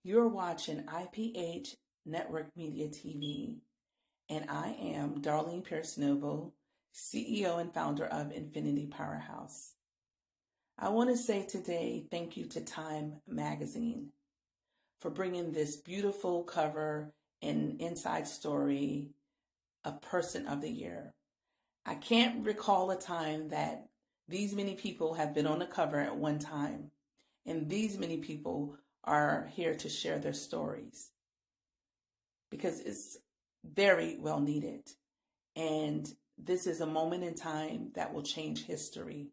You're watching IPH Network Media TV, and I am Darlene Pierce Noble, CEO and founder of Infinity Powerhouse. I want to say today thank you to Time Magazine for bringing this beautiful cover and inside story of Person of the Year. I can't recall a time that these many people have been on the cover at one time, and these many people are here to share their stories because it's very well needed. And this is a moment in time that will change history.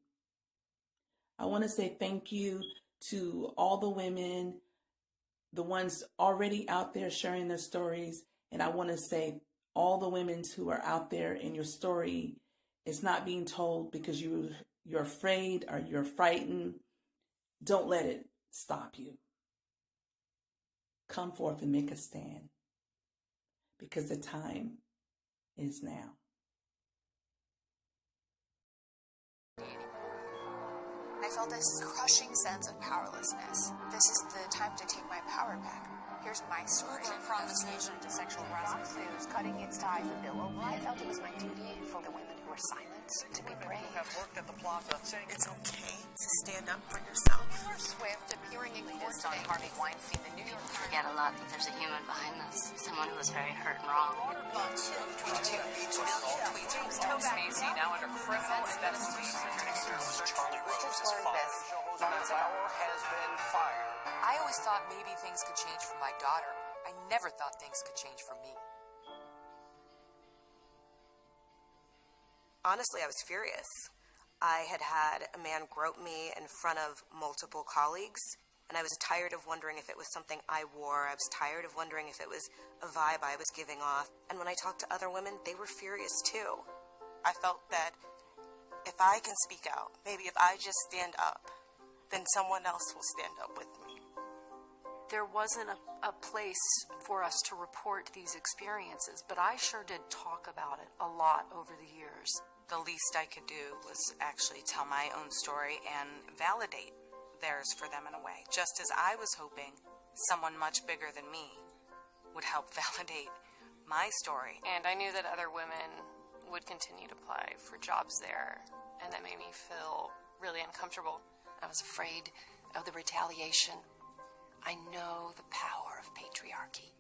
I want to say thank you to all the women, the ones already out there sharing their stories. And I want to say all the women who are out there and your story is not being told because you're afraid or you're frightened. Don't let it stop you. Come forth and make a stand because the time is now. I felt this crushing sense of powerlessness. This is the time to take my power back. Here's my story. From provocation to sexual harassment. Fox News cutting its ties with Bill O'Reilly. I felt it was my duty for the women who were silent to be brave. Have worked at the plaza saying it's okay to stand up for yourself. Taylor Swift appearing in court today. Harvey Weinstein, the New York Times. Forget a lot that there's a human behind this. Someone who was very hurt and wrong. 22 million tweets. Macy now under criminal investigation. Charlie Rose's father. Power has been fired. I always thought maybe things could change for my daughter. I never thought things could change for me. Honestly, I was furious. I had had a man grope me in front of multiple colleagues, and I was tired of wondering if it was something I wore. I was tired of wondering if it was a vibe I was giving off. And when I talked to other women, they were furious too. I felt that if I can speak out, maybe if I just stand up, then someone else will stand up with me. There wasn't a place for us to report these experiences, but I sure did talk about it a lot over the years. The least I could do was actually tell my own story and validate theirs for them in a way, just as I was hoping someone much bigger than me would help validate my story. And I knew that other women would continue to apply for jobs there, and that made me feel really uncomfortable. I was afraid of the retaliation. I know the power of patriarchy.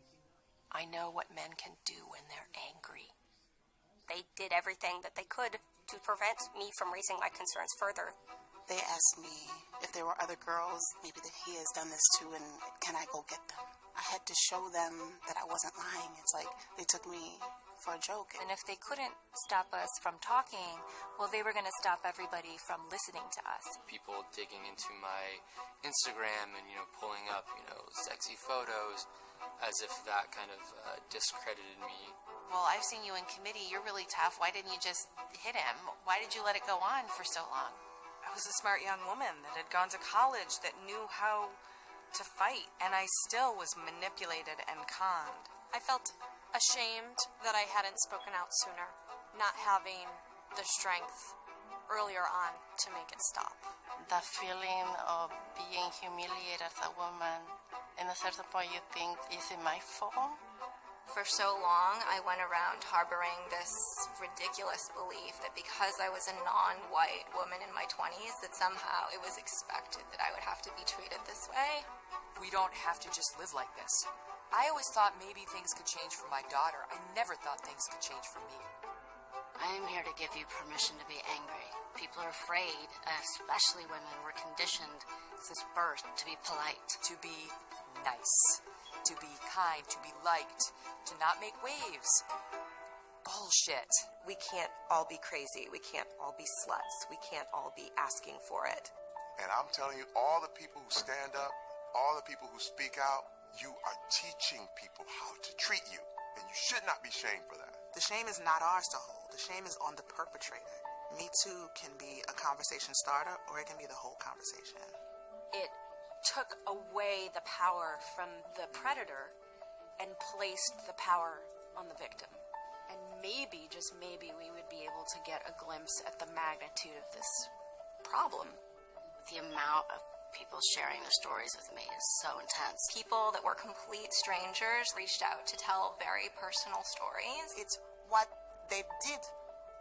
I know what men can do when they're angry. They did everything that they could to prevent me from raising my concerns further. They asked me if there were other girls, maybe that he has done this too, and can I go get them? I had to show them that I wasn't lying. It's like they took me for a joke. And if they couldn't stop us from talking, well, they were going to stop everybody from listening to us. People digging into my Instagram and, pulling up, sexy photos as if that kind of discredited me. Well, I've seen you in committee. You're really tough. Why didn't you just hit him? Why did you let it go on for so long? I was a smart young woman that had gone to college, that knew how to fight, and I still was manipulated and conned. I felt ashamed that I hadn't spoken out sooner, not having the strength earlier on to make it stop. The feeling of being humiliated as a woman, and at a certain point you think, is it my fault? For so long, I went around harboring this ridiculous belief that because I was a non-white woman in my 20s, that somehow it was expected that I would have to be treated this way. We don't have to just live like this. I always thought maybe things could change for my daughter. I never thought things could change for me. I am here to give you permission to be angry. People are afraid, especially women. We're conditioned since birth to be polite. To be nice. To be kind. To be liked. To not make waves. Bullshit. We can't all be crazy. We can't all be sluts. We can't all be asking for it. And I'm telling you, all the people who stand up, all the people who speak out, you are teaching people how to treat you. And you should not be shamed for that. The shame is not ours to hold. The shame is on the perpetrator. Me Too can be a conversation starter, or it can be the whole conversation. It took away the power from the predator and placed the power on the victim. And maybe, just maybe, we would be able to get a glimpse at the magnitude of this problem. The amount of people sharing their stories with me is so intense. People that were complete strangers reached out to tell very personal stories. It's what they did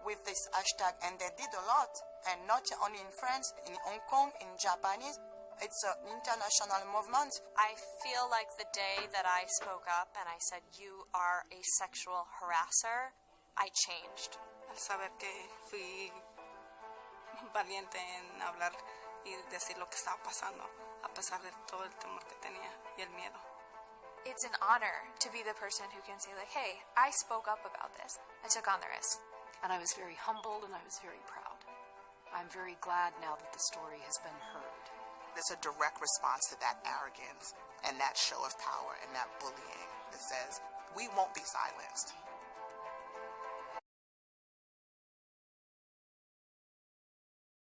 with this hashtag, and they did a lot, and not only in France, in Hong Kong, in Japanese. It's an international movement. I feel like the day that I spoke up and I said, you are a sexual harasser, I changed. Al saber que fui valiente en hablar y decir lo que estaba pasando, a pesar de todo el temor que tenía y el miedo. It's an honor to be the person who can say, like, hey, I spoke up about this. I took on the risk. And I was very humbled and I was very proud. I'm very glad now that the story has been heard. It's a direct response to that arrogance and that show of power and that bullying that says, we won't be silenced.